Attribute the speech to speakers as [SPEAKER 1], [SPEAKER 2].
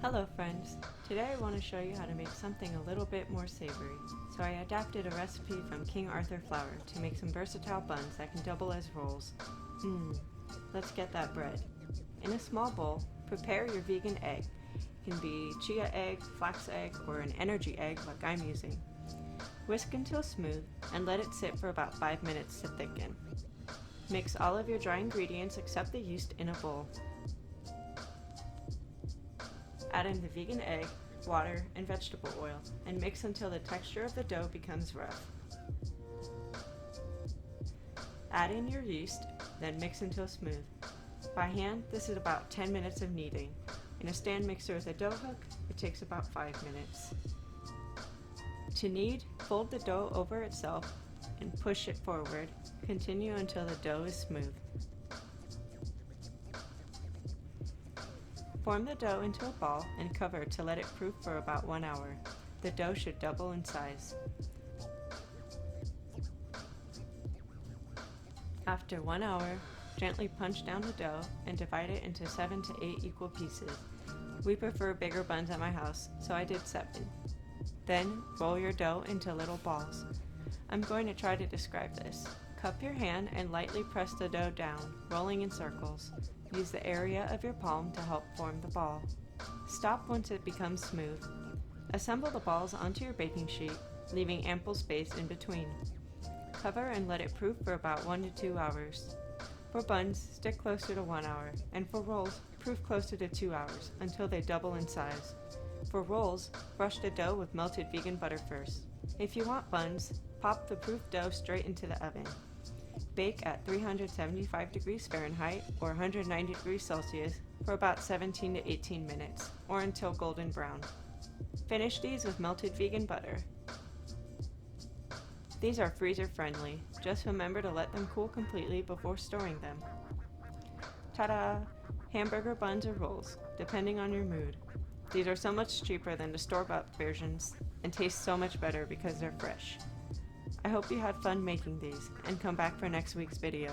[SPEAKER 1] Hello friends! Today I want to show you how to make something a little bit more savory. So I adapted a recipe from King Arthur flour to make some versatile buns that can double as rolls. Let's get that bread. In a small bowl, prepare your vegan egg. It can be chia egg, flax egg, or an energy egg like I'm using. Whisk until smooth and let it sit for about 5 minutes to thicken. Mix all of your dry ingredients except the yeast in a bowl. Add in the vegan egg, water, and vegetable oil, and mix until the texture of the dough becomes rough. Add in your yeast, then mix until smooth. By hand, this is about 10 minutes of kneading. In a stand mixer with a dough hook, it takes about 5 minutes. To knead, fold the dough over itself and push it forward. Continue until the dough is smooth. Form the dough into a ball and cover to let it proof for about 1 hour. The dough should double in size. After 1 hour, gently punch down the dough and divide it into 7 to 8 equal pieces. We prefer bigger buns at my house, so I did 7. Then roll your dough into little balls. I'm going to try to describe this. Cup your hand and lightly press the dough down, rolling in circles. Use the area of your palm to help form the ball. Stop once it becomes smooth. Assemble the balls onto your baking sheet, leaving ample space in between. Cover and let it proof for about 1 to 2 hours. For buns, stick closer to 1 hour, and for rolls, proof closer to 2 hours until they double in size. For rolls, brush the dough with melted vegan butter first. If you want buns, pop the proof dough straight into the oven. Bake at 375 degrees Fahrenheit or 190 degrees Celsius for about 17 to 18 minutes, or until golden brown. Finish these with melted vegan butter. These are freezer friendly. Just remember to let them cool completely before storing them. Ta-da! Hamburger buns or rolls, depending on your mood. These are so much cheaper than the store-bought versions and taste so much better because they're fresh. I hope you had fun making these and come back for next week's video.